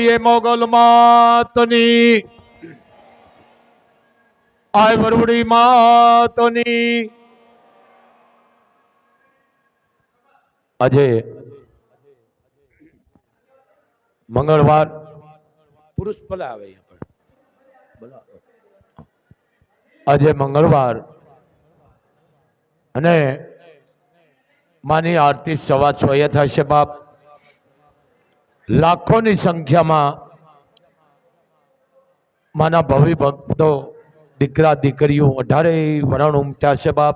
બોલીએ મોગલ માતની, આય વરુડી માતની। આજે મંગળવાર પુરુષ ભલે આવે, આજે મંગળવાર અને માની આરતી 6:15 થશે બાપ। લાખોની સંખ્યામાં માના ભવિ ભક્તો, દીકરા દીકરીઓ 18 વરણ ઉમટ્યા છે બાપ।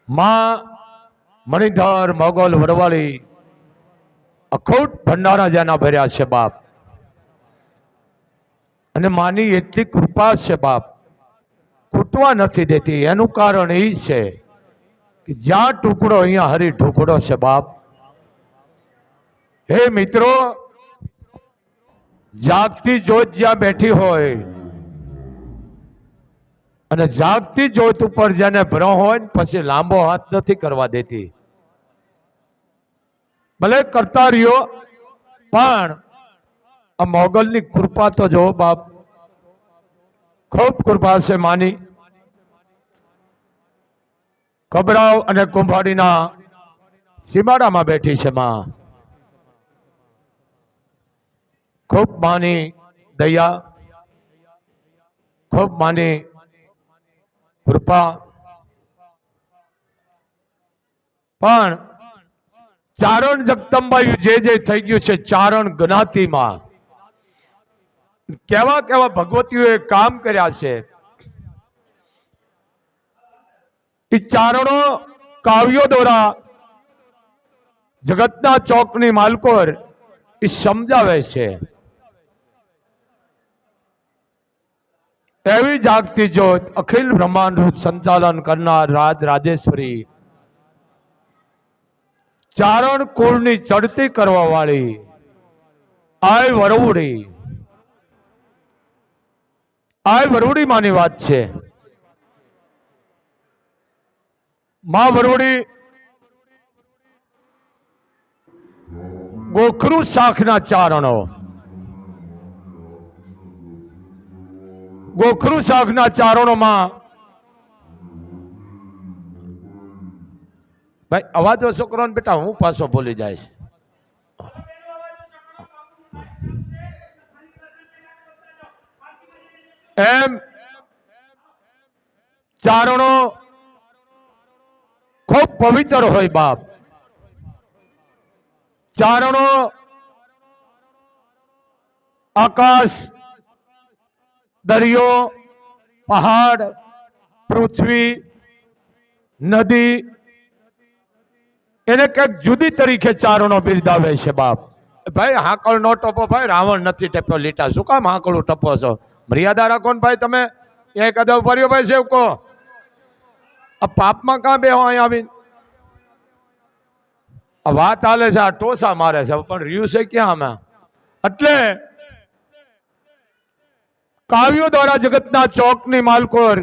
માં મણિધર મોગલ વડવાળી અખોટ ભંડારા જેના ભર્યા છે બાપ, અને માની એટલી કૃપા છે બાપ, ખૂટવા નથી દેતી। એનું કારણ એ છે કે જ્યાં ટુકડો અહીંયા હરી ઢુકડો છે બાપ। હે મિત્રો, જાગતી જ્યોત જ્યાં બેઠી હોય અને જાગતી જ્યોત ઉપર જેને ભરો હોય ને પછી લાંબો હાથ નથી કરવા દેતી। ભલે કરતા રહ્યો, પણ આ મોગલની કૃપા તો જો બાપ, ખૂબ કૃપા છે માની। કબરાવ અને કુંભાડીના સીમાડામાં બેઠી છે માં, ખૂબ માની દયા, ખૂબ માની કૃપા। પણ ચારણ જગદંબાયું જે થઈ ગયું છે, ચારણ જ્ઞાતિમાં કેવા કેવા ભગવતીઓએ કામ કર્યા છે, એ ચારણો કાવ્યો દ્વારા જગતના ચોકની માલકોર એ સમજાવે છે। એવી જાગતી જ્યોત, અખિલ બ્રહ્માંડ સંચાલન કરનાર રાજ રાજેશ્વરી, ચારણ કુળની ચડતી કરવા વાળી આય વરુડી, આય વરુડી માની વાત છે। માં વરુડી ગોખરુ શાખના ચારણો, ગોખરુ શાખના ચારણોમાં ભાઈ અવાજ ઓછો કરો ને બેટા, હું પાછો ભૂલી જાય। એમ ચારણો ખૂબ પવિત્ર હોય બાપ। ચારણો આકાશ, દરિયો, પહાડ, પૃથ્વી, નદી એને કંઈક જુદી તરીકે ચારણો બિરદાવે છે બાપ। ભાઈ હાકળ નો ટપો, ભાઈ રાવણ નથી ટપ્યો લીટા, શું કામ હાકળું ટપો છો? મર્યાદા રાખો ને ભાઈ। તમે એ કદા ઉપાડ્યો ભાઈ સેવકો, આ પાપમાં કાં બે અહીંયા આવી આ વાત હાલે છે, આ ટોસા મારે છે, પણ રહ્યું છે ક્યાં આમાં? એટલે કાવ્યો દ્વારા જગતના ચોકની માલકોર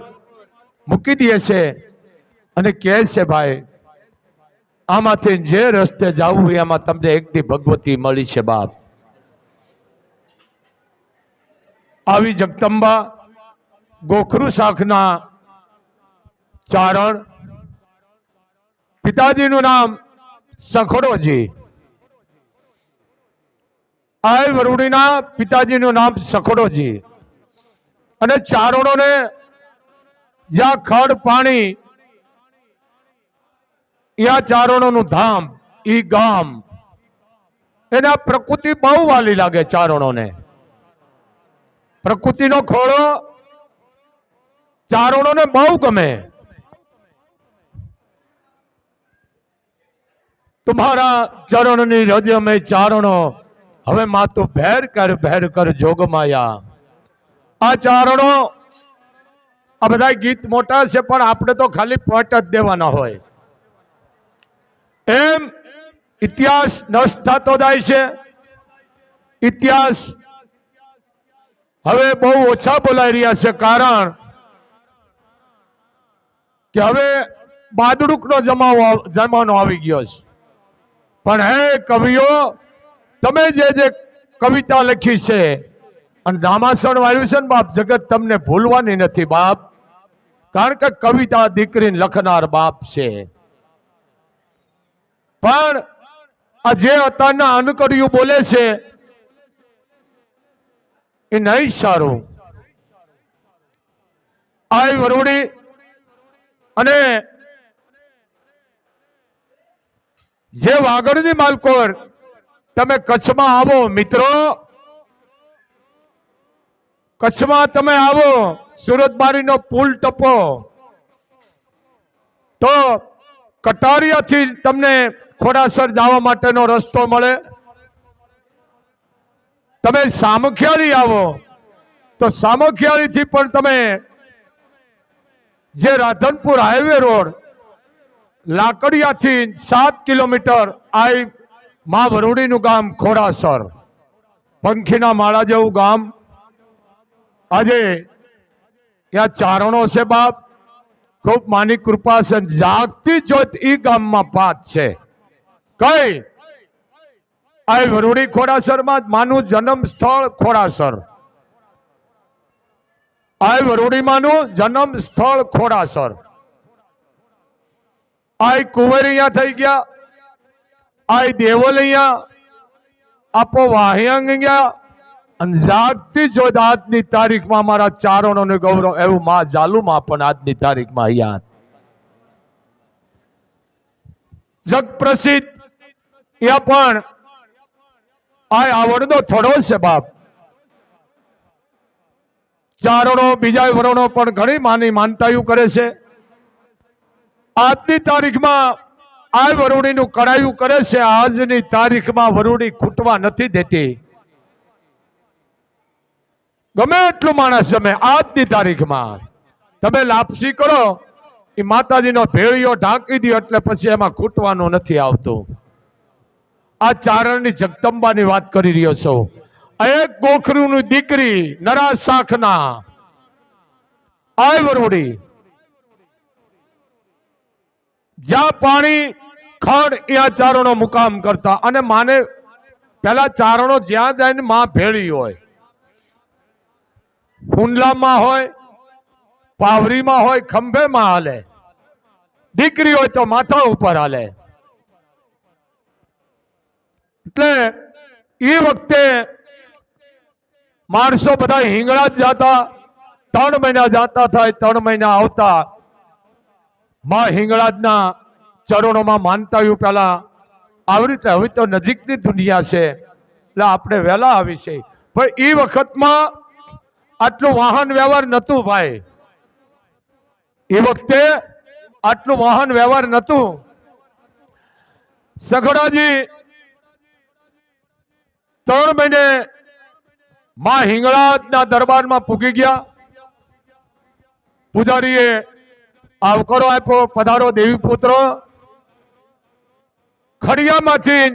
મૂકી દે છે અને કહે છે ભાઈ આમાંથી જે રસ્તે જવું એમાં તમને એકદી ભગવતી મળી છે બાપ। આવી જગદંબા ગોખરુ શાખના ચારણ, પિતાજીનું નામ સખડોજી, આય વરુડીના પિતાજીનું નામ સખડોજી, અને ચારણોને જ્યાં ખડ પાણી, ત્યાં ચારણોનું ધામ, ઈ ગામ, એના પ્રકૃતિ બહુ વાલી લાગે ચારણોને। પ્રકૃતિનો ખોળો ચારણોને બહુ ગમે। तुम्हारा चरणनी रज में चारणो, हवे मातु भैर कर जोग माया। आ चारणो आ बधाय गीत मोटा छे पण आपणे तो खाली पट ज देवाना होय। एम इतिहास नष्ट थतो जाय छे। इतिहास हवे बहु ओछा बोलाई रह्या छे, कारण के हवे बादडूकनो जमानो आवी गयो छे। पण हे कविओ, तमे जे કવિતા લખી છે અને નામાસણ વાળ્યું છે ને બાપ, જગત તમને ભૂલવાની નથી બાપ, કારણ કે કવિતા દીકરીને લખનાર બાપ છે. પણ આ જે અત્યારના અનકડિયું બોલે છે એ નહીં સારું. આ વરુડી અને જે વાગડની માલકોર, તમે કચ્છમાં આવો મિત્રો, કચ્છમાં તમે આવો, સુરતબારીનો પુલ ટપો તો કટારિયાથી તમને ખોડાસર જવા માટેનો રસ્તો મળે. તમે સામખિયાળી આવો તો સામખિયાળીથી પણ તમે જે રાધનપુર હાઈવે રોડ લાકડિયાથી 7 કિલોમીટર આ મા વરુડીનું ગામ ખોડાસર, પંખીના માળા જેવું ગામ. આજે ત્યાં ચારણો છે બાપ, ખૂબ માની કૃપા છે. જાગતી જ્યોત ઈ ગામમાં 5 છે. કઈ આ વરુડી ખોડાસરમાં માનું જન્મ સ્થળ ખોડાસર, આ વરુડી માનું જન્મ સ્થળ ખોડાસર. આ કુંવરિયા થઈ ગયા, આ દેવલિયા, આપો વાહ્યંગ ગયા. અને જાગતી જ્યોત આજની તારીખમાં મારા ચારણોને ગૌરવ, એવું માં જાલુમાં પણ આજની તારીખમાં યાદ. જગ પ્રસિદ્ધ યા પણ આ આવડનો થોડો છે બાપ. ચારણો બીજા વરણો પણ ઘણી માની માનતાયું કરે છે. આજની તારીખમાં આ વરુડીનું કડાયું કરે છે. આજની તારીખમાં વરુડી ખૂટવા નથી દેતી. ગમે એટલું માણસ જમે, આજની તારીખમાં તમે લાપસી કરો, એ માતાજીનો ભેળિયો ઢાંકી દો એટલે પછી એમાં ખૂટવાનું નથી આવતું. આ ચારણની જગદંબાની વાત કરી રહ્યો છો. એક ગોખરુની દીકરી નરા શાખના આ વરુડી, જ્યાં પાણી ખડ ત્યાં ચારણો મુકામ કરતા. અને માને પેલા ચારણો જ્યાં જાય ને માં ભેળી હોય, હુંડલામાં હોય, પાવરીમાં હોય, ખંભેમાં હાલે. દીકરી હોય તો માથા ઉપર હાલે. એટલે એ વખતે માણસો બધા હિંગળા જ જાતા. 3 મહિના જાતા થાય, 3 મહિના આવતા. માં હિંગળાજના ચરણોમાં માનતાયું પેલા આવી રીતે. હવે તો નજીકની દુનિયા છે એટલે આપણે વહેલા આવી છે. પણ એ વખતમાં આટલું વાહન વ્યવહાર નતું ભાઈ. એ વખતે આટલું વાહન વ્યવહાર નતું. સખડાજી 3 મહિને માં હિંગળાજના દરબારમાં પૂગી ગયા. પૂજારીએ આવકારો આપ્યો, પધારો દેવી પુત્ર. ખડિયામાંથી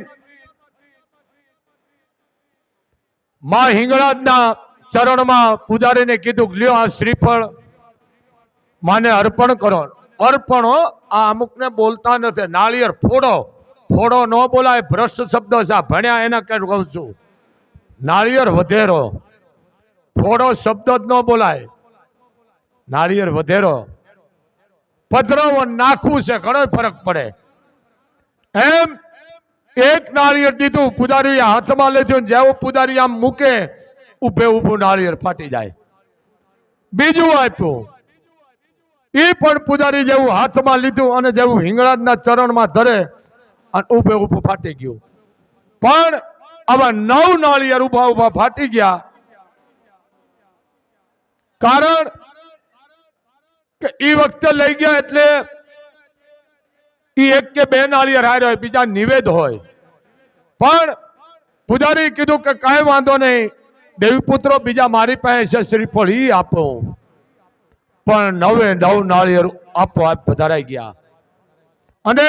માં હિંગળાજના ચરણમાં પૂજારીને કીધું, લ્યો આ શ્રીફળ માને અર્પણ કરો. અર્પણો આ અમુકને બોલતા નથી. નાળિયેર ફોડો, ફોડો ન બોલાય, ભ્રષ્ટ શબ્દ છે. ભણ્યા એના કહું છું. નાળિયેર વધેરો, ફોડો શબ્દ જ ન બોલાય. નાળિયેર વધેરો, પધરાવો નાખવું છે, ઘણો ફરક પડે. એમ એક નાળિયેર દીધું, પૂજારી હાથમાં લીધું. જેવું પૂજારી આમ મૂકે, ઉભે ઉભું નાળિયેર ફાટી જાય. બીજું આપ્યું, એ પણ પૂજારી જેવું હાથમાં લીધું અને જેવું હિંગળાજના ચરણમાં ધરે અને ઉભે ઉભું ફાટી ગયું. પણ આવા 9 નાળિયેર ઉભા ઉભા ફાટી ગયા. કારણ કે એ વખતે લઈ ગયા એટલે એ 1 કે 2 નાળિયેર હાર્યા હોય, બીજા નિવેદ હોય. પણ પૂજારી કીધું કે કાંઈ વાંધો નહીં, દેવી પુત્રો બીજા મારી પાસે છે શ્રીફળ, ઈ આપો. પણ 9 નાળિયેર આપો આપ પધારાઈ ગયા. અને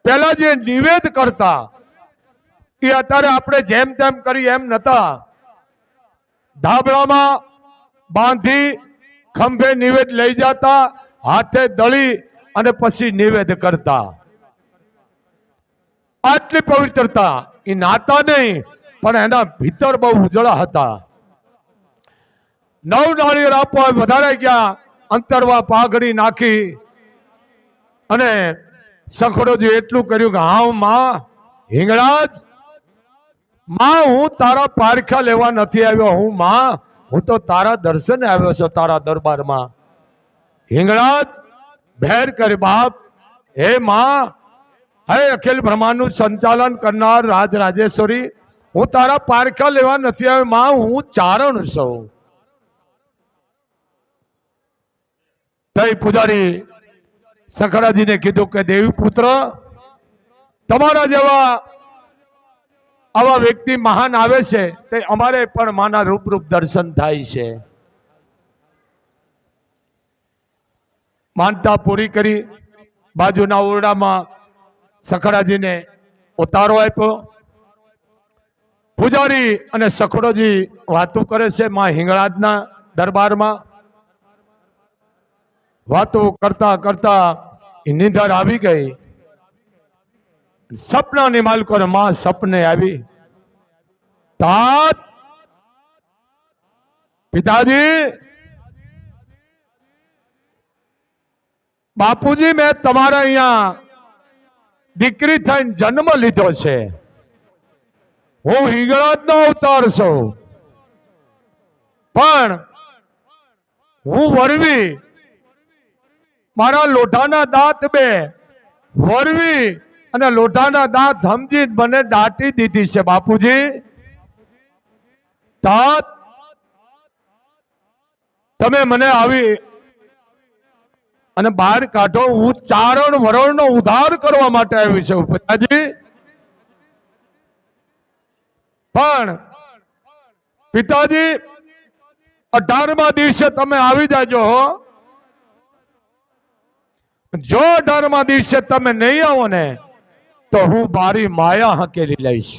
પેલા જે નિવેદ કરતા એ અત્યારે આપણે જેમ તેમ કરી એમ નતા. ધાબળામાં બાંધી ખંભે નિવેદ લઈ જતા, હાથે દળી અને પછી નિવેદ કરતા. આટલી પવિત્રતા. એ નાતા નહીં, પણ એના ભીતર બહુ ઉજળા હતા. 9 નાળિયેર આપવા વધારે ગયા, અંતરવા પાઘડી નાખી અને સખડોજી એટલું કર્યું કે હા માં હિંગળાજ, માં હું તારા પારખા લેવા નથી આવ્યો, હું તો તારા દર્શને આવ્યો છું, તારા દરબારમાં. હિંગળાજ ભેર કરી બાપ. હે માં, હે અખિલ બ્રહ્માંડનું સંચાલન કરનાર રાજ રાજેશ્વરી, હું તારા પારખા લેવા નથી આવ્યો માં, હું ચારણ છું. તઈ પૂજારી સખડાજીને કીધું કે દેવી પુત્ર, તમારા જેવા આવા વ્યક્તિ મહાન આવે છે તે અમારે પણ માના રૂપ દર્શન થાય છે. માનતા પૂરી કરી બાજુના ઓરડામાં સખડાજીને ઉતારો આપ્યો. પૂજારી અને સખડોજી વાતો કરે છે માં હિંગળાજના દરબારમાં. વાતો કરતા કરતા નિંદર આવી ગઈ. સપનાની માલકોને માં સપને આવી. तात पिताजी, बापूजी मैं तमारा अहींया दीकरी थईने जन्म लीधो छे, हूँ हिंगळाजनो अवतार छुं, पण हूँ वरवी, मारा लोठाना दांत बे वरवी अने लोठाना दांत समजी मने दाटी दीधी छे बापूजी. तात तमे मने आवी अने बहार काढो, हूँ चारण वरणनो उद्धार करवा माटे आवी छुं पिताजी. पण पिताजी 18मा दिवसे तमे आवी जाजो हो. जो 18मा दिवसे तमे नहीं आवो ने तो हूँ मारी माया हकेली लईश.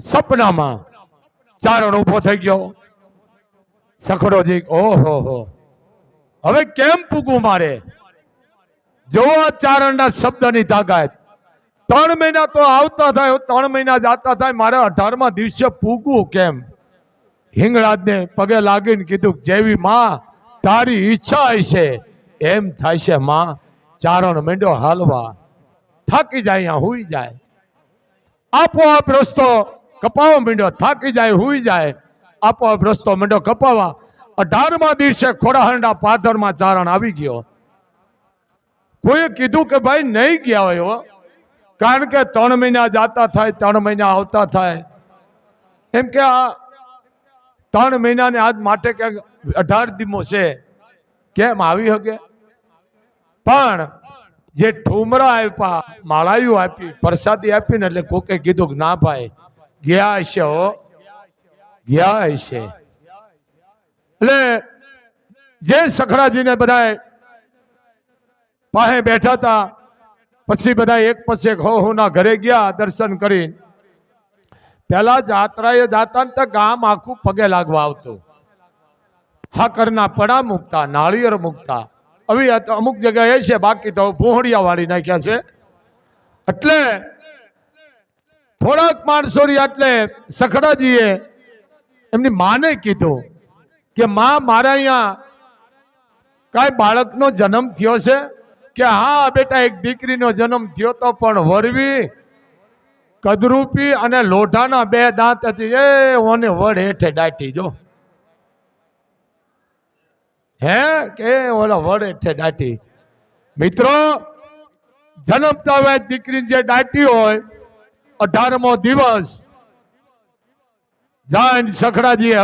सपनामां चारण उभो थई गयो. सखडोजी ओहो हो, हवे केम पूगू मारे? जो चारणना शब्दनी ताकात. 3 महीना तो आवता थाय, 3 महीना जाता थाय, मारे 18मा दिवसे पूगू केम? हिंगळाजने पगे लागीने कीधुं जेवी मां तारी ઈચ્છા હશે એમ થાય છે માં. ચારણ મેંડો હાલવા, થાકી જાય, હુઈ જાય. આપોઆપ રસ્તો કપાવા માંડ્યો, થાકી જાય, હુઈ જાય, આપોઆપ રસ્તો માંડ્યો કપાવા. 18મા દિવસે ખોડાહરણા પાદરમાં ચારણ આવી ગયો. કોઈએ કીધું કે ભાઈ નહીં ગયા હોય, કારણ કે 3 મહિના જાતા થાય, 3 મહિના આવતા થાય, એમ કે આ 3 મહિનાને આજ માટે કે 18 દિવસો છે, કેમ આવી શકે? પણ જે ઠુમરા આપ્યા, માળાયું આપી, પ્રસાદી આપી ને એટલે કોકે કીધું કે ના ભાઈ ગયા હશે, હો ગયા હશે. એટલે જે સખડાજીને બધા પાસે બેઠા હતા, પછી બધા એક પછી એક હોના ઘરે ગયા દર્શન કરી. પેલા જાત્રાએ જાતા ને તો ગામ આખું પગે લાગવા આવતું. હાકરના પડા મૂકતા, નાળિયેર મૂકતા. હવે અમુક જગ્યાએ છે, બાકી તો ભોહડિયા વાળી નાખ્યા છે. એટલે થોડાક માણસો એટલે સખડાજીએ એમની માને કીધું કે માં મારા અહીંયા કાંઈ બાળકનો જન્મ થયો છે? કે હા બેટા, એક દીકરીનો જન્મ થયો તો, પણ વરવી કદરૂપી અને લોઢાના 2 દાંત હતી, એ ઓને વડ હેઠે દાટી જો. હે કે ઓલા વડ હેઠે દાટી. મિત્રો, જન્મતા હોય દીકરીને જે દાટી હોય, 18મો દિવસ જાય સખડાજીએ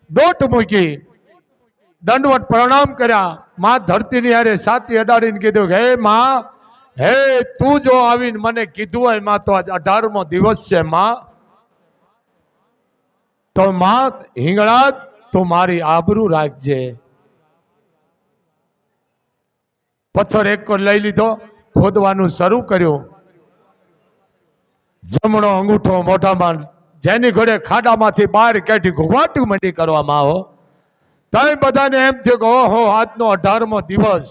દોટ મૂકી, દંડવત પ્રણામ કર્યા. માં ધરતીની હારે છાતી અડાડીને કીધું કે હે માં, હે તું જો આવીને મને કીધું હોય માં તો આજ 18મો દિવસ છે માં, તો માં હિંગળાજ તું મારી આબરૂ રાખજે. પથ્થર એક લઈ લીધો, ખોદવાનું શરૂ કર્યું. જમણો અંગૂઠો મોઢામાં, જેની ઘોડે ખાડામાંથી બહાર કાઢી ઘુવાટું મંડી કરવામાં આવો. તઈ બધાને એમ થયું કે ઓહો, આજનો 18મો દિવસ.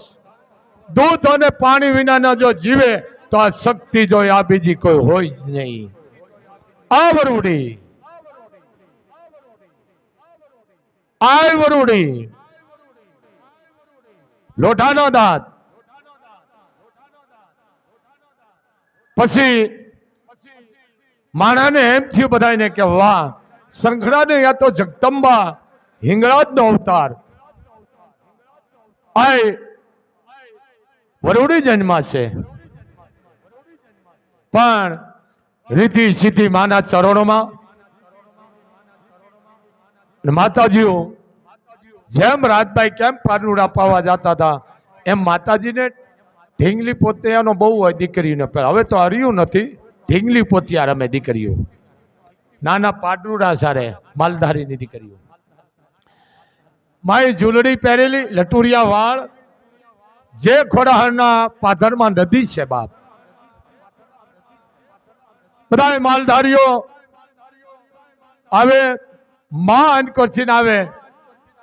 દૂધ અને પાણી વિનાના જો જીવે તો આ શક્તિ જો આ બીજી કોઈ હોય જ નહીં. આ વરુડી, આ વરુડી, લોઢાનો દાંત. પછી માણાને એમ થયું બધાને કે વાહ, સંખડાને યા તો જગદંબા હિંગળાજનો અવતાર આ વરુડી જન્મા છે. પણ રીતિ સીધી માના ચરણોમાં માતાજીઓ જેમ રાજભાઈ કેમ પારનુડા પાવા જતા હતા એમ માતાજીને ઢીંગલી પોતિયાનો બહુ હોય દીકરીને. હવે તો હર્યું નથી, ઢીંગલી પોતિયા રમે દીકરીઓ, નાના પાટરુડા સારે માલધારીની દીકરીઓ. માય ઝૂલડી પહેરેલી, લટુરિયા વાળ, જે ખોડાહરના પાધરમાં નદી છે બાપ. બધા માલધારીઓ આવે, માં અનકોચીને આવે,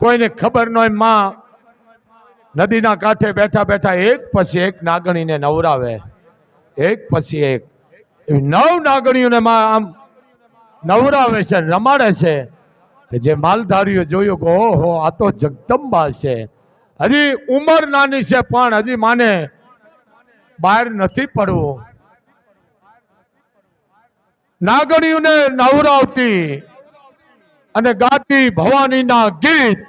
કોઈને ખબર ન હોય. માં નદીના કાંઠે બેઠા બેઠા એક પછી એક નાગણીને નવરાવે, એક પછી એક 9 નાગણીઓને માં આમ નવરાવે છે, રમાડે છે. જે માલધારીઓ જોયું કે ઓહો, આ તો જગદંબા છે. હજી ઉંમર નાની છે પણ હજી માને બહાર નથી પડવું. નાગણીઓને નવરાવતી અને ગાતી ભવાનીના ગીત,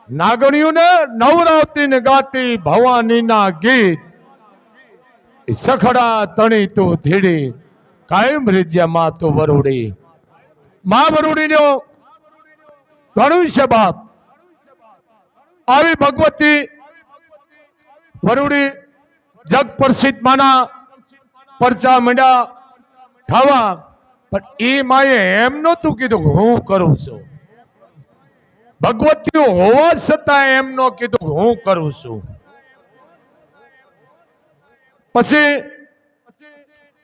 નાગણીઓને નવરાવતી ને ગાતી ભવાનીના ગીત. સખડા તણી તું ધીડી, કાયમ રીજ્યા માં તું વરુડી. માં વરુડીનો ઘણું છે બાપ. આવી ભગવતી વરુડી જગ પ્રસિદ્ધ માના પરચા મંડ્યા થવા. પણ એ માએ એમ નહોતું કીધું હું કરું છું. ભગવતીઓ હોવા છતાં એમ ન કીધું હું કરું છું. પછી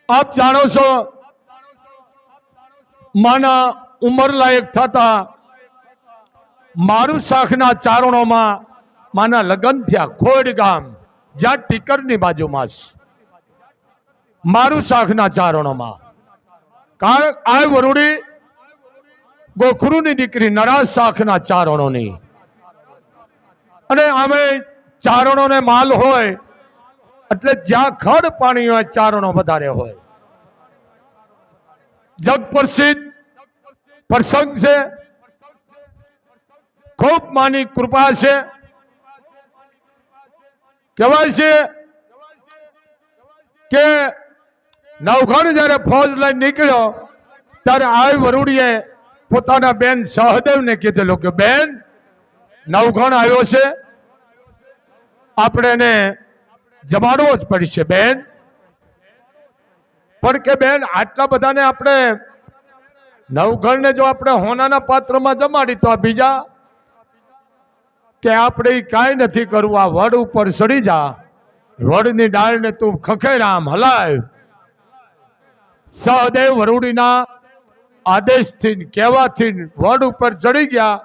આપ જાણો છો માના ઉંમર લાયક થતા મારું શાખના ચારણોમાં માના લગ્ન થયા. ખોડ ગામ જ્યાં ટીકરની બાજુમાં છે, મારું શાખના ચારણોમાં. કારણ આ વરુડી ગોખરુની દીકરી, નરા શાખના ચારણોની. અને અમે ચારણોને માલ હોય એટલે જ્યાં ખડ પાણી હોય ચારણો વધારે હોય. જગ પ્રસિદ્ધ પ્રસંગ છે, ખૂબ માની કૃપા છે. કહેવાય છે કે નવઘણ જયારે ફોજ લઈને નીકળ્યો ત્યારે આ વરુડીએ પોતાના બેન સહદેવને કીધેલું કે બેન, નવઘણ આવ્યો છે, આપણે એને જમાડવો જ પડશે બેન. પણ કે બેન, આટલા બધાને આપણે નવઘણને જો આપણે હોનાના પાત્રમાં જમાડી તો આ બીજા કે આપણે કાંઈ નથી કરવું, આ વડ ઉપર ચડી જા, વડની ડાળને તું ખખેરામ હલાય. સહદેવ વરુડીના આદેશથી કહેવાથી વડ ઉપર ચડી ગયા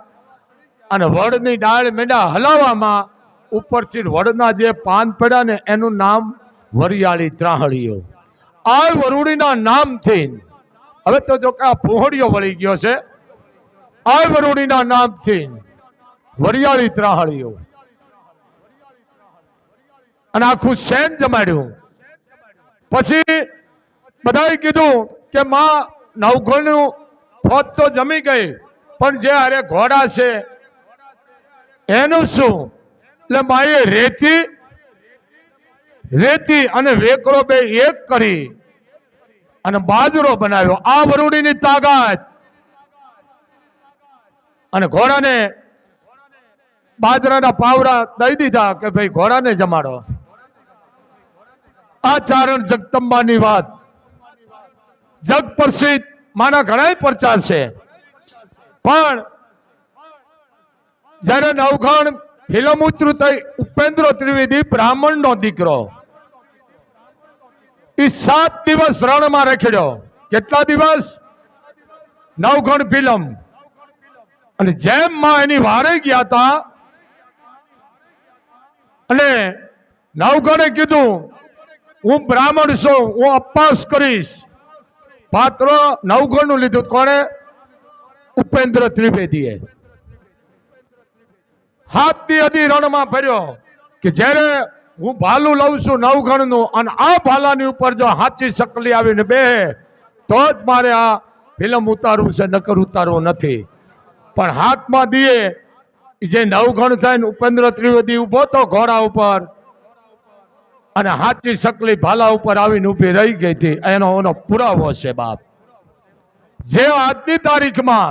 અને વડની ડાળ મેંડા હલાવવામાં ઉપરથી વડના જે પાન પડ્યા ને એનું નામ વરિયાળી ત્રાહળીઓ. આ વરુડીના નામથી હવે તો જો કે આ પોહળીઓ વળી ગયો છે. આ વરુડીના નામથી વરિયાળી ત્રાહળીઓ અને આખું સેન જમાડ્યું. પછી બધાએ કીધું કે માં, નવઘણનું ફોજ તો જમી ગઈ પણ જે અરે ઘોડા છે એનું શું? એટલે માએ રેતી અને વેકરો બે એક કરી અને બાજરો બનાવ્યો. આ વરુડીની તાકાત. અને ઘોડાને બાજરાના પાવડા દઈ દીધા કે ભાઈ ઘોડાને જમાડો. આ ચારણ જગદંબાની વાત. જગ પ્રસિદ્ધ માના ઘણા પ્રચાર છે. પણ જયારે નવઘણ ફિલ્મ ઉતરું થઈ, ઉપેન્દ્ર ત્રિવેદી બ્રાહ્મણનો દીકરો, એ 7 દિવસ રણમાં રખડ્યો. કેટલા દિવસ? નવઘણ ફિલ્મ. અને જેમ માં એની વારે ગયા હતા અને નવઘણે કીધું હું બ્રાહ્મણ છું, હું અપવાસ કરીશ. પાત્ર નવગણનું લીધું કોણે? ઉપેન્દ્ર ત્રિવેદીએ. હાથની અધી રણમાં ફર્યો કે જ્યારે હું ભાલું લઉં છું નવગણનું અને આ ભાલાની ઉપર જો હાચી શકલી આવીને બે તો જ મારે આ ફિલ્મ ઉતારવું છે, નકર ઉતારવું નથી. પણ હાથમાં દીએ જે નવગણ થાય ને ઉપેન્દ્ર ત્રિવેદી ઉભો તો ઘોડા ઉપર અને હાચી શકલી ભાલા ઉપર આવીને ઊભી રહી ગઈ હતી. એનો પુરાવો છે બાપ. જે આજની તારીખમાં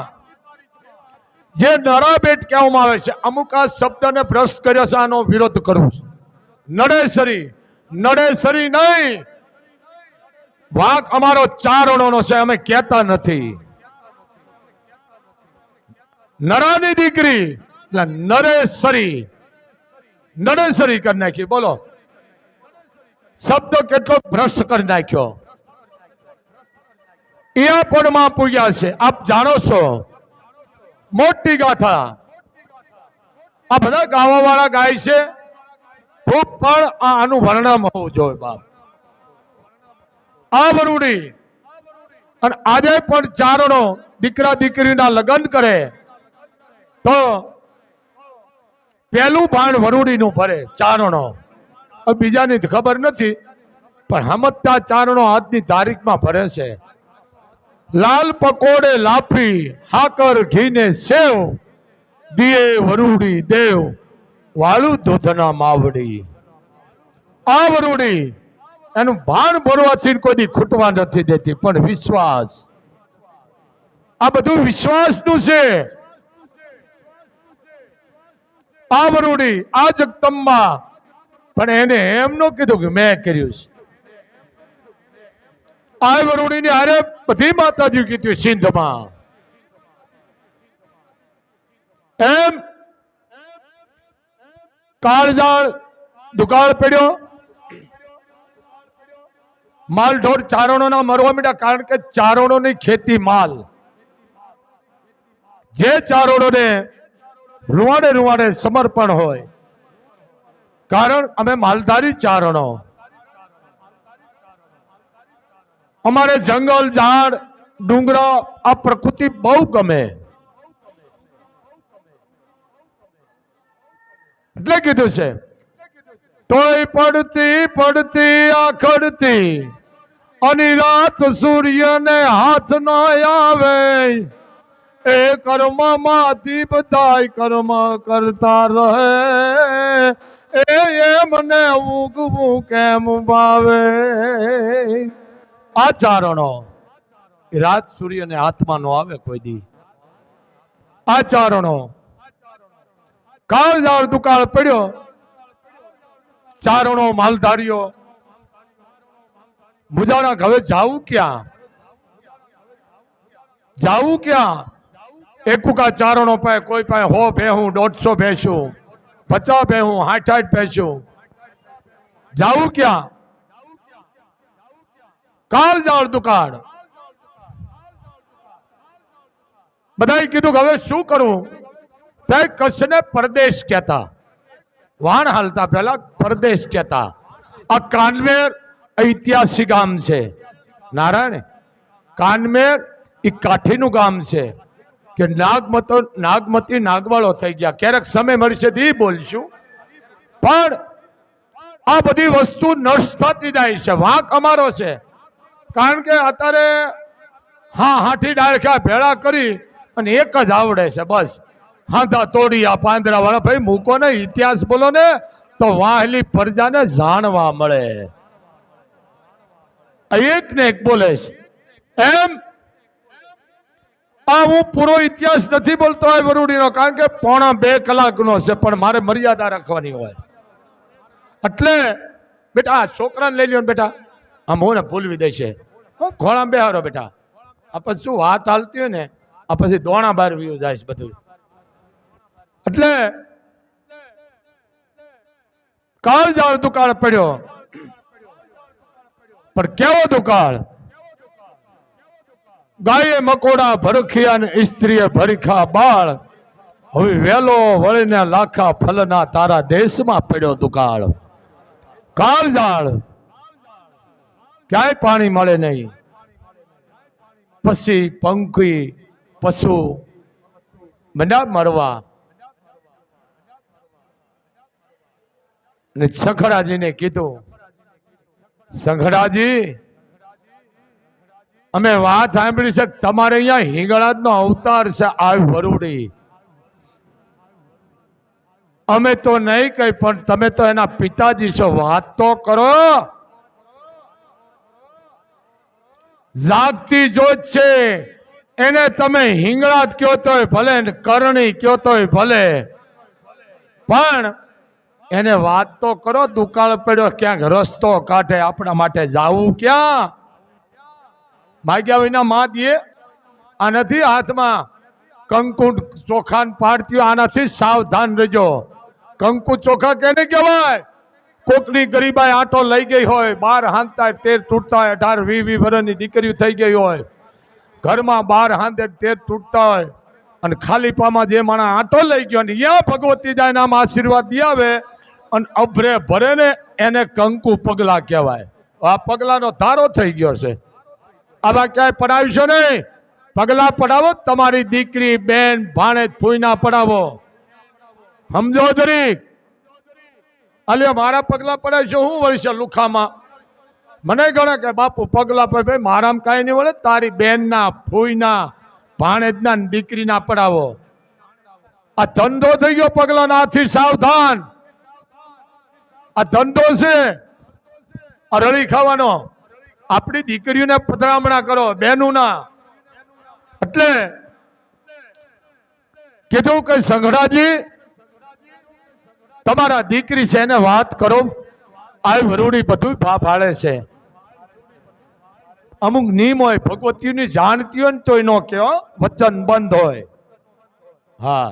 જે નરાબેટ કહેવામાં આવે છે, અમુક આ શબ્દને ભ્રષ્ટ કર્યો છે, આનો વિરોધ કરવો છે. નડેસરી, નડેસરી નહીં, વાંક અમારો ચારણોનો છે, અમે કહેતા નથી. નરાની દીકરી એટલે નરેસરી, નડેસરી કરી નાખી. બોલો શબ્દ કેટલો ભ્રષ્ટ કરી નાખ્યો. ઈયાપણમાં પૂગ્યા છે. આપ જાણો છો, મોટી ગાથા આ બધા ગાવા વાળા ગાય છે, ખૂબ પણ આનું વર્ણન હોવું જોઈએ બાપ. આ વરુડી અને આજે પણ ચારણો દીકરા દીકરીના લગ્ન કરે તો પેલું ભાણ વરુડીનું ભરે ચારણો. બીજાની ખબર નથી, પણ હમતતા ચારણો આજની તારીખમાં ભરે છે. લાલ પકોડે લાફી, હાકર ઘીને સેવ, દિયે વરુડી દેવ, વાળું દૂધના માવડી. આ વરુડી એનું ભાન ભરવાથી કોઈ દી ખૂટવા નથી દેતી. પણ વિશ્વાસ, આ બધું વિશ્વાસનું છે. આ વરુડી આ જગદંબા, પણ એને એમ ન કીધું કે મેં કર્યું છે. આ વરુડીની હારે બધી માતાજી કીધું સિંધમાં. એમ કાળજાળ દુકાળ પડ્યો, માલ ઢોર ચારણોના મરવા માંડ્યા. કારણ કે ચારણોની ખેતી માલ, જે ચારણોને રૂવાડે રૂવાડે સમર્પણ હોય. કારણ અમે માલધારી ચારણો, અમારે જંગલ ઝાડ ડુંગરા આ પ્રકૃતિ બહુ ગમે. એટલે કીધું છે તોય પડતી પડતી આખડતી અને રાત સૂર્યને હાથ ન આવે. એ કર્મમાંથી બધાય કર્મ કરતા રહે. મને ઉગવું કેમ ભાવે. આ ચારણો રાત સૂર્યને હાથમાં નો આવે કોઈ દી. આ ચારણો કાળજાળ દુકાળ પડ્યો, ચારણો માલધારીઓ મુજાણા હવે જાવું ક્યાં, જાવું ક્યાં? એකුકા ચારણો પાસે કોઈ પાસે 100 ભેહું, 150 ભેંસું, 50 ભેહું, 60 ભેંસું, જાવું ક્યાં? કાળજાળ દુકાળ. બધાએ કીધું હવે શું કરવું? કચ્છને પરદેશ કહેતા, વાણ હાલતા પહેલા પરદેશ કહેતા. આ કાનમેર ઐતિહાસિક ગામ છે. નારાયણ કાનમેર એ કાઠીનું ગામ છે કે નાગમતી નાગવાળો થઈ ગયા. ક્યારેક સમય મળશે તો એ બોલશું. પણ આ બધી વસ્તુ નષ્ટ થતી જાય છે. વાંક અમારો છે. કારણ કે અત્યારે હાથી ડાળખા ભેળા કરી અને એક જ આવડે છે બસ. હાંધા તોડિયા પાંદરા વાળા ભાઈ મૂકો ને, ઇતિહાસ બોલો ને તો વાહલી પ્રજાને જાણવા મળે. એક ને એક બોલે છે એમ. આ હું પૂરો ઇતિહાસ નથી બોલતો આ વરુડીનો, કારણ કે 1.5 કલાકનો છે, પણ મારે મર્યાદા રાખવાની હોય. એટલે બેટા છોકરાને લઈ લ્યો ને બેટા, આમ હું ને ભૂલવી દેશે. ઘોડા બેહારો બેટા. આ પછી શું વાત હાલતી હોય ને, આ પછી દોણા બાર વ્યુ જાય છે બધું. એટલે કાળજાળ દુકાળ પડ્યો, પણ કેવો દુકાળ? ગાયે મકોડા ભરખિયા ને સ્ત્રીએ ભરખા બાળ. હવે વેલો વળીને લાખા ફલના તારા દેશમાં પડ્યો દુકાળ. કાળજાળ ક્યાંય પાણી મળે નહીં. પછી પંખી પશુ બધા મરવા. ને શંખડાજીને કીધું, શંખડાજી અમે વાત સાંભળી છે તમારે અહીંયા હિંગળાજનો અવતાર છે આ વરુડી. અમે તો નહીં કઈ પણ તમે તો એના પિતાજી છો, વાત તો કરો. જાગતી જોત છે એને તમે હિંગળાજ કયો તોય ભલે, કરણી કયો તોય ભલે, પણ એને વાત તો કરો. દુકાળ પડ્યો ક્યાંક રસ્તો કાઢે, આપણા માટે જાવું ક્યાં? માગ્યા વિના માં દે. આ નથી હાથમાં કંકુ ચોખાન પાડતી, આનાથી સાવધાન રહેજો. કંકુ ચોખા કેને કહેવાય? કોકની ગરીબાઈ આટો લઈ ગઈ હોય, 12 હાંધતા 13 તૂટતા હોય, 18-20 વર્ષની દીકરીઓ થઈ ગઈ હોય, ઘરમાં 12 હાંધે 13 તૂટતા હોય, અને ખાલી પામાં જે માણસ આટો લઈ ગયો ને ત્યાં ભગવતી જાય નામ આશીર્વાદ દી આવે અને અભરે ભરે ને એને કંકુ પગલા કહેવાય. આ પગલાનો ધારો થઈ ગયો છે. આવા ક્યાંય પડાવશો નહીં. પગલા પડાવો, તમારી દીકરી બેન ભાણે ફૂઈના પડાવો. સમજો જરીક. અલ્યા મારા પગલા પડાવશો હું વળશે લુખામાં? મને ગણે કે બાપુ પગલા ભાઈ મારામાં કાંઈ નહીં વળે, તારી બેનના ફૂઈના ભાણેજના દીકરીના પડાવો. આ ધંધો થઈ ગયો પગલાના હાથથી સાવધાન. આ ધંધો છે અરળી ખાવાનો. આપણી દીકરીઓને પધરામણા કરો, બેનું ના. એટલે કીધું કે સંઘડાજી તમારા દીકરી છે એને વાત કરો. આ વરુડી બધું ફાળે છે. અમુક નિયમ હોય ભગવતીની જાણતી હોય ને તોય નો કે વચન બંધ હોય. હા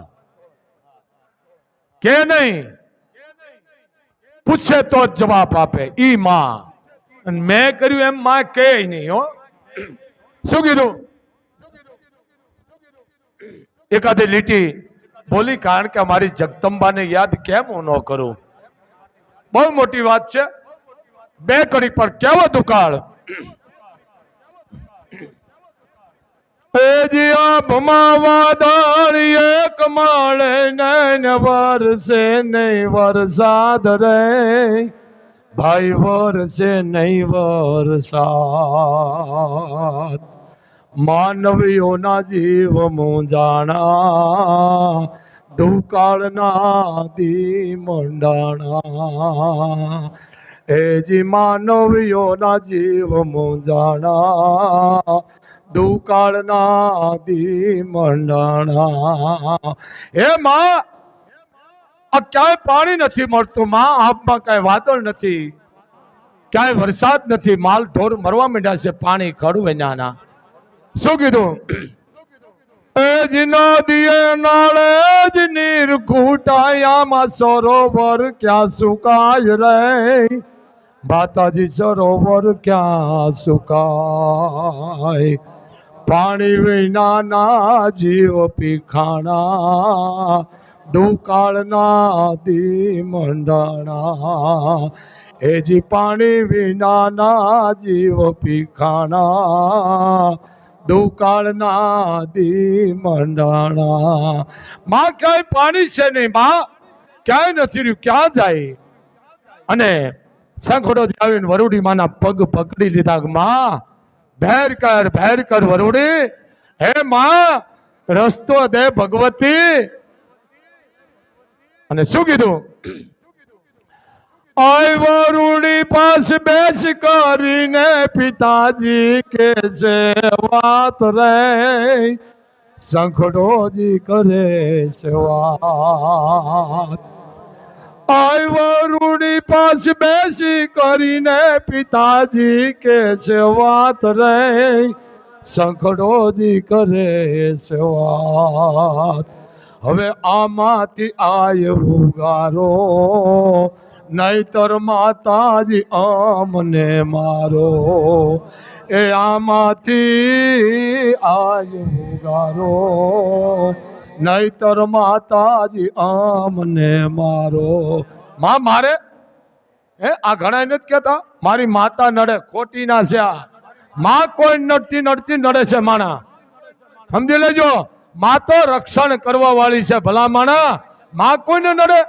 કે નહીં, પૂછે તો જ જવાબ આપે. ઈ માં મેં કર્યું એમ માં કે નહીં. હો શું કીધું? એકાદી લીટી બોલી, કારણ કે અમારી જગદંબાને યાદ કેમ હું ન કરું? બહુ મોટી વાત છે. 2 કડી પર કેવો દુકાળ. એક માળે નૈન વરસે નહીં વરસાદ રે, ભાઈ વરસે નહીં વરસાદ. માનવીઓના જીવ મૂંઝાણા, દુકાળના દી મંડાણા. એ જી માનવીઓના જીવ મૂંઝાણા, દુકાળના દી મંડાણા. હે માં, આ ક્યાંય પાણી નથી મળતું. માં આપમાં કાંઈ વાદળ નથી, ક્યાંય વરસાદ નથી. માલ ઢોર મરવા માંડ્યા છે પાણી ખડું નાના. શું કીધું? એ જ નદીએ નાળે જ નીર ખૂટાયામાં સરોવર ક્યાં સુકાય રે, માતાજી સરોવર ક્યાં સુકાય. પાણી વિનાના જીવ પીખાણા, દુકાળના દી મંડાણા. એ જી પાણી વિનાના જીવ પીખાણા, દુકાળના દી મંડાણા. માં ક્યાંય પાણી છે નહીં. માં ક્યાંય નથી રહ્યું, ક્યાં જાય? અને સંઘડો આવીને વરુડી માના પગ પકડી લીધા. માં ભેર કર વરુડી. હે માં રસ્તો દે ભગવતી. અને શું કીધું? આય વરુડી પાસ બેસ કરીને પિતાજી કે છે વાત રે, સંખડોજી કરે છે વાત. આય વરુડી પાસ બેસી કરીને પિતાજી કે છે વાત રે, સંખડોજી કરે છે વાત. હવે આમાંથી આય ઉગારો, નહીતર માતાજી અમને મારો. એ આમાંથી આય ઉગારો, નહીતર માતાજી અમને મારો. માં મારે હે આ ઘણા નથી કહેતા મારી માતા નડે, ખોટી ના છે આ. માં કોઈ નડતી નડતી નડે છે માણા, સમજી લેજો. માં તો રક્ષણ કરવા વાળી છે ભલા માણા. માં કોઈને નડે?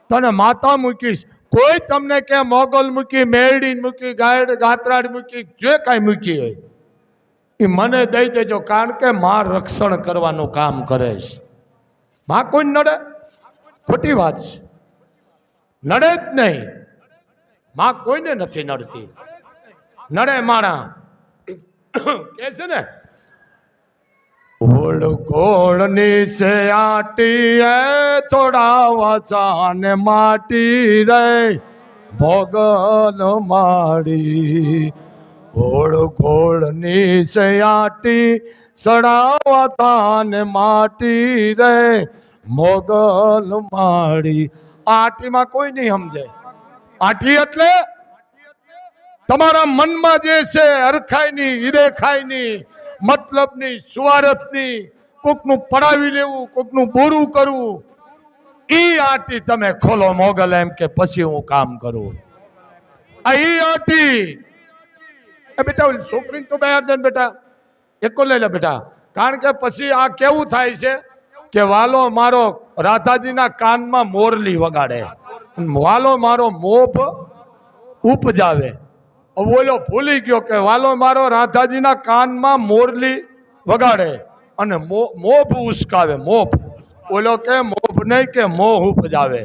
તને માતા મૂકીશ, કોઈ તમને કે મોગલ મૂકી, મેરડી મૂકી, ગાત્રાડ મૂકી, જે કાંઈ મૂકી હોય એ મને દઈ દેજો, કારણ કે માં રક્ષણ કરવાનું કામ કરે છે. માં કોઈ નડે? ખોટી વાત છે, નડે જ નહીં. માં કોઈને નથી નડતી. નડે માણા કે છે ને, ઓળકોળની છે આટી એ થોડા વાચાને માટી રે ભોગલ માડી. ઓળકોળની છે આટી સડાવાતા ને માટી રે મોગલ માડી. આટીમાં કોઈ નહીં સમજે. આટી એટલે તમારા મનમાં જે છે અરખાઈની, હિરેખાઈની, મતલબની, સુવારથની, કોકનું પડાવી લેવું, કોકનું બોરું કરવું, ઈ આટી તમે ખોલો મોગલ એમ કે પછી હું કામ કરું. આ ઈ આટી બેટા છોકરી તો બહાર દે બેટા, એકો લઈ લે બેટા. કારણ કે પછી આ કેવું થાય છે કે વાલો મારો રાધાજીના કાનમાં મોરલી વગાડે, વાલો મારો મોભ ઉપજાવે. બોલો ભૂલી ગયો કે વાલો મારો રાધાજીના કાનમાં મોરલી વગાડે અને મોભ ઉસકાવે. મોભ બોલો કે મોભ નહીં કે મોહ ઉપજાવે.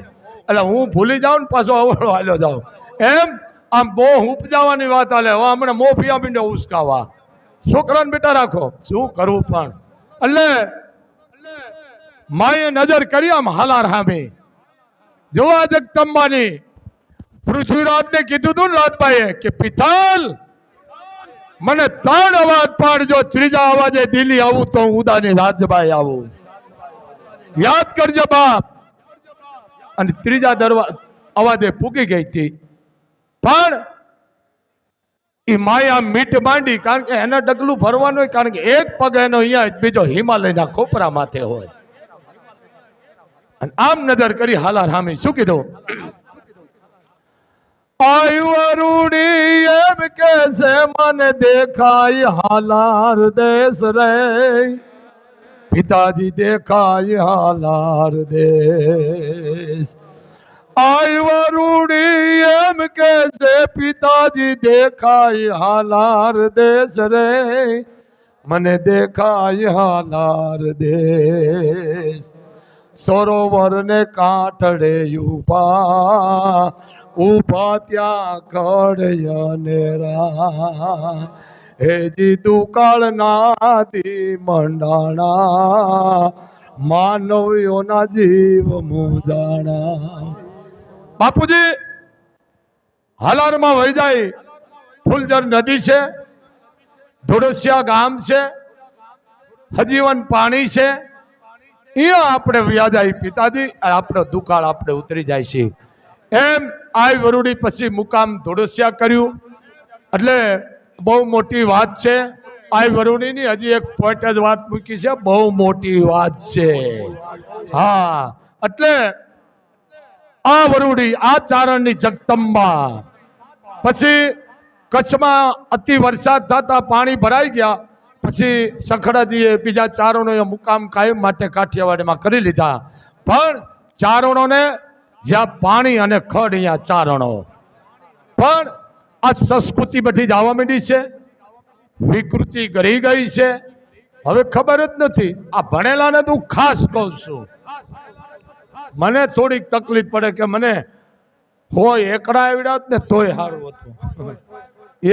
એટલે હું ભૂલી જાઉં ને પાછો અવળો હાલ્યો જાઉં એમ. આમ મોહ ઉપજાવાની વાત હાલે. હવે હમણાં મોભિયા બીને ઉસકાવા. છોકરાને બેટા રાખો, શું કરવું પણ. એટલે માએ નજર કરી આમ હાલાર હામી જોવા જગદંબાની. પૃથ્વીરાજને કીધું તું ને રાજભાઈએ કે પિથલ મને 3 અવાજ પાડજો, ત્રીજા અવાજે દિલ્હી આવું તો હું ઉદાની રાજભાઈ આવું. યાદ કરજો બાપ. અને ત્રીજા અવાજે પૂગી ગઈ હતી. પણ એ માયા મીટ માંડી, કારણ કે એને ડગલું ભરવાનું હોય, કારણ કે એક પગ એનો અહીંયા, બીજો હિમાલયના ખોપરા માથે હોય. અને આમ નજર કરી હાલાર હામી શું કીધું? આયુરુડી એમ કે છે મને દેખાય હાલાર દેશ રે, પિતાજી દેખાય હાલાર દેશ. આયુરુડી એમ કે છે પિતાજી દેખાય હાલાર દેશ રે, મને દેખાય હાલાર દેશ. સરોવર ને કાંઠડે ઉભા ત્યાં ખડયનેરા, હેજી દુકાળ નાદી મંડાણા, માનવીઓના જીવ મુજાણા. બાપુજી હાલારમાં વહી જાય ફૂલજર નદી છે, ધોળસિયા ગામ છે, હજીવન પાણી છે. અહીંયા આપણે વ્યા જાય પિતાજી, આપણો દુકાળ આપણે ઉતરી જાય છે. એમ આ વરુડી પછી મુકામ ધોળસિયા કર્યું. એટલે બહુ મોટી વાત છે. આ વરુડીની હજી એક પોઈન્ટ જ વાત મૂકી છે, બહુ મોટી વાત છે. હા, એટલે આ વરુડી, આ ચારણની જગદંબા. પછી કચ્છમાં અતિ વરસાદ થતા પાણી ભરાઈ ગયા. પછી સખડાજીએ બીજા ચારણોએ મુકામ કાયમ માટે કાઠિયાવાડમાં કરી લીધા. પણ ચારણોને જ્યાં પાણી અને ખડ અહીંયા ચારણો. પણ આ સંસ્કૃતિ બધી જ આવવા માંડી છે, વિકૃતિ કરી ગઈ છે. હવે ખબર જ નથી. આ ભણેલાને તો હું ખાસ કહું છું. મને થોડીક તકલીફ પડે કે મને હોય એકડા આવડ્યા ને તોય સારું હતું.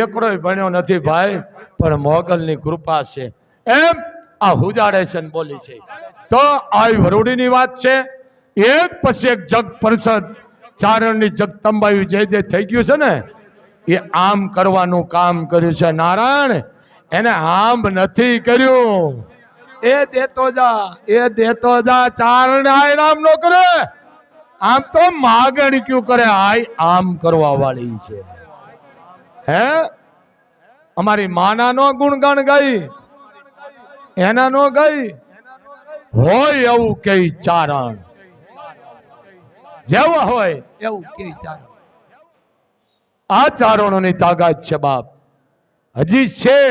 એકડો ભણ્યો નથી ભાઈ, પણ મોગલની કૃપા છે. એમ આ હુજાડે છે ને બોલી છે. તો આ વરુડીની વાત છે. એક પછી એક જગ પરિષદ ચારણની જગદંબાયું જે થઈ ગયું છે ને, એ આમ કરવાનું કામ કર્યું છે. નારાયણ એને આમ નથી કર્યું. એ દેતો જા, એ દેતો જા. ચારણ આય આમ નો કરે, આમ તો માગણી ક્યું કરે, આય આમ કરવા વાળી છે. હે અમારી માના નો ગુણગાન ગાઈ, એના નો ગાઈ હોય એવું કે ચારણ, જેવું હોય એવું કે ચારણ. આ ચારણોની તાકાત છે બાપ, હજી છે.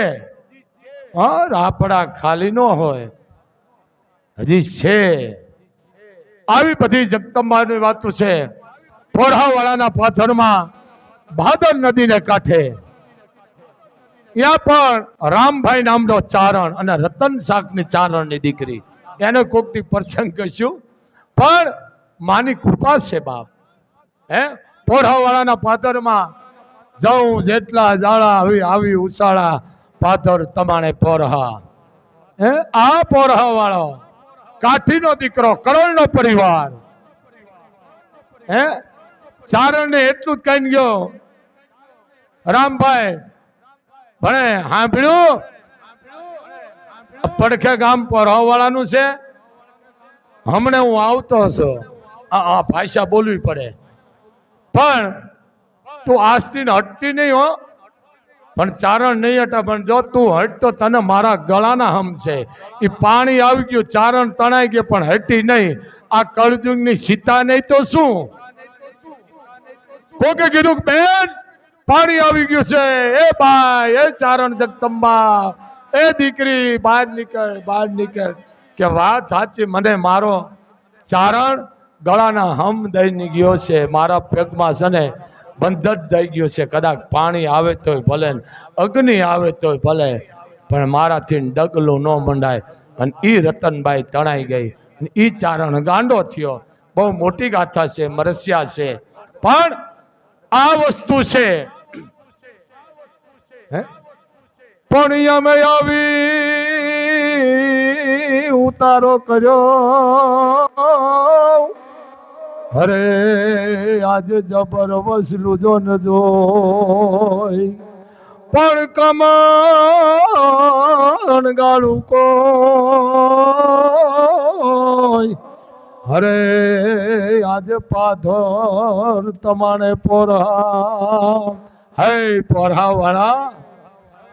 હા, રાપડા ખાલી ન હોય, હજી છે. આવી બધી જગદંબાની વાતો છે. પોઢાવાળાના પાથરમાં ભાદર નદીને કાંઠે ત્યાં પણ રામભાઈ નામનો ચારણ અને રતન શાકની ચારણની દીકરી, એને કોકથી પ્રસંગ કહીશું, પણ માની કૃપા છે બાપ. હે, પોઢાવાળાના પાથરમાં જવું જેટલા જાળા આવી ઉસાળા પાથર તમાણે પોરહા. હે, આ પોરહા વાળો કાઠીનો દીકરો, કરોડનો પરિવાર. હે, ચારણને એટલું જ કહી ગયો, રામભાઈ ભણે સાંભળ્યું પડખે ગામ પોરહા વાળાનું છે, હમણે હું આવતો છું. આ ભાષા બોલવી પડે, પણ તું આજથી હટતી નહીં હો. પણ ચારણ નહીં હટા, પણ જો તું હટ તો તને મારા ગળાના હમ છે. એ પાણી આવી ગયું, ચારણ તણાઈ ગયું, પણ હટી નહીં. આ કળજુગની સીતા નહીં તો શું? કોકે કીધું બેન પાણી આવી ગયું છે, એ ભાઈ, એ ચારણ જગદંબા, એ દીકરી બહાર નીકળ, બહાર નીકળ. કે વાત સાચી, મને મારો ચારણ ગળાના હમ દઈને ગયો છે, મારા પેગમાં છે ને બંધ જ દઈ ગયો છે. કદાચ પાણી આવે તોય ભલે, અગ્નિ આવે તોય ભલે, પણ મારાથી ડગલું ન મંડાય. અને એ રતનભાઈ તણાઈ ગઈ, એ ચારણ ગાંડો થયો. બહુ મોટી ગાથા છે, મરસિયા છે, પણ આ વસ્તુ છે. પણ અમે આવી ઉતારો કર્યો, અરે આજે જબર વસલું જો ન જોઈ, પણ કમણ ગાળું કોઈ, અરે આજે પાથર તમારે પોરહા. હે પોરહા વાળા,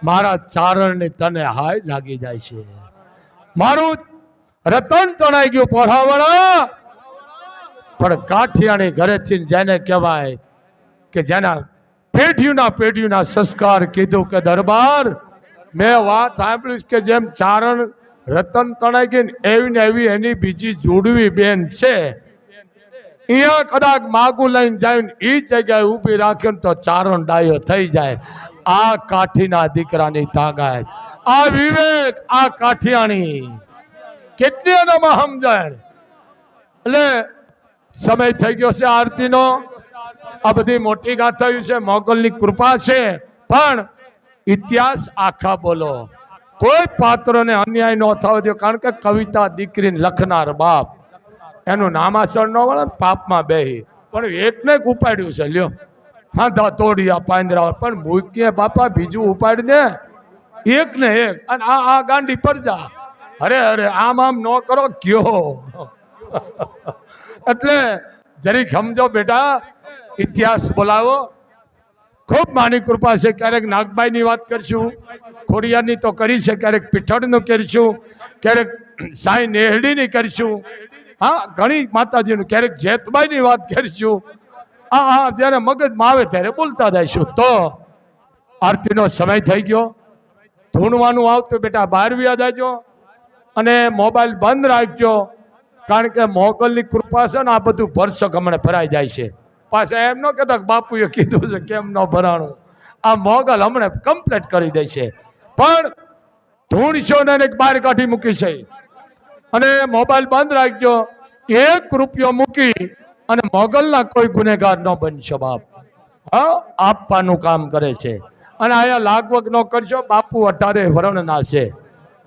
મારા ચારણની તને હાય લાગી જાય છે. મારું રતન તણાઈ ગયું પોરહા વાળા, પણ કાઠિયાણી ઘરેથી જેને કહેવાય કે જેના પેઢીઓના સંસ્કાર કીધું કે દરબાર, મેં વાત સાંભળી કે જેમ ચારણ રતન તણાઈ ગઈ એવી ને એવી એની બીજી જોડવી બેન છે. અહીંયા કદાચ માગું લઈને જાય ને એ જગ્યાએ ઊભી રાખે તો ચારણ ડાયો થઈ જાય. આ કાઠીના દીકરાની તાકાત, આ વિવેક, આ કાઠિયાણી કેટલી એનામાં સમજણ. એટલે સમય થઈ ગયો છે આરતીનો. આ બધી મોટી ગાથા છે, મોગલની કૃપા છે, પણ ઇતિહાસ આખા બોલો. કોઈ પાત્રને અન્યાય ન થવો દો, કારણ કે કવિતા દીકરીને લખનાર બાપ એનું નામાસર ન વળે, પાપમાં બેહી. પણ એકને ઉપાડ્યું છે, લ્યો હાંધા તોડિયા પાંદરા, પણ મૂકીએ બાપા બીજું ઉપાડી દે, એક ને એક. અને આ ગાંડી પરજા, અરે અરે આમ આમ ન કરો કયો. એટલે જરીક સમજો બેટા, ઇતિહાસ બોલાવો. ખૂબ માની કૃપા છે. ક્યારેક નાગબાઈની વાત કરશું, ખોડિયારની તો કરી છે, ક્યારેક પીઠળનું કરીશું, ક્યારેક સાંઈ નેહડીની કરીશું, હા ઘણી માતાજીનું, ક્યારેક જેતબાઈની વાત કરીશું. હા જ્યારે મગજમાં આવે ત્યારે બોલતા જઈશું. તો આરતીનો સમય થઈ ગયો, ધૂણવાનું આવતું બેટા બહાર વ્યા જાજો અને મોબાઈલ બંધ રાખજો, કારણ કે મોગલની કૃપા છે ને આ બધું ભરસો હમણાં ભરાઈ જાય છે. પાછા એમ ન કહેતા બાપુએ કીધું છે કેમ ન ભરાણું. આ મોગલ હમણાં કમ્પ્લીટ કરી દે છે. પણ ધૂણશો ને બહાર કાઢી મૂકી છે, અને મોબાઈલ બંધ રાખજો. 1 રૂપિયો મૂકી અને મોગલના કોઈ ગુનેગાર ન બનશો બાપ. હા, આપવાનું કામ કરે છે. અને અહીંયા લાગવગ ન કરશો. બાપુ 18 વર્ણના છે,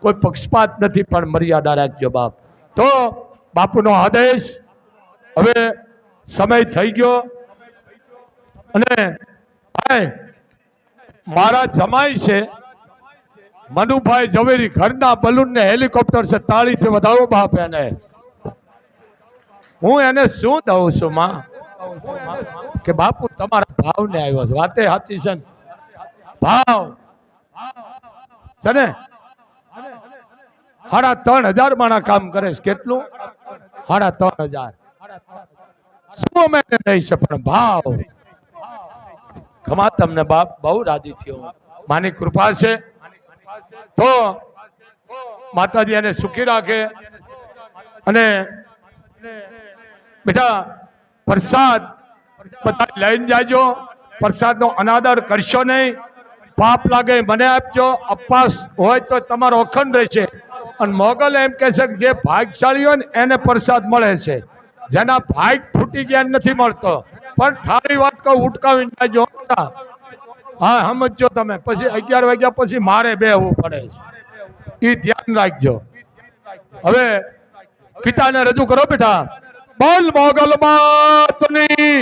કોઈ પક્ષપાત નથી, પણ મર્યાદા રાખજો બાપ. તો બાપુનો આદેશ, હવે સમય થઈ ગયો. અને મારા જમાઈ છે મનુભાઈ ઝવેરી, ઘરના બલૂન ને હેલિકોપ્ટર છે, તાળીથી વધાવો બાપ એને. હું એને શું દઉં છું માં, કે બાપુ તમારા ભાવ ને આવ્યો છે. વાતે સાચી છે, ભાવ છે ને. 3,500 માણા કામ કરે છે. કેટલું? 3,500. શું અમે દઈ છે, પણ ભાવ ખમા તમને બાપ, બહુ રાજી થયો, માની કૃપા છે. તો માતાજી એને સુખી રાખે. અને બેટા પ્રસાદ બધા લઈને જાજો, પ્રસાદ નો અનાદર કરશો નહીં. પાપ લાગે મને આપજો, અપાસ હોય તો તમારો અખંડ રહેશે. અને મોગલ એમ કહે છે કે જે ભાગશાળી હોય ને એને પ્રસાદ મળે છે, જેના ભાગ ફૂટી ગયા નથી મળતો. પણ થાળી વાત કહું, ઉટકાવીને જાજો. હા સમજો તમે, પછી 11 વાગ્યા પછી મારે બેહવું પડે છે, એ ધ્યાન રાખજો. હવે પિતાને રજૂ કરો બેટા. બોલ મોગલ માતની.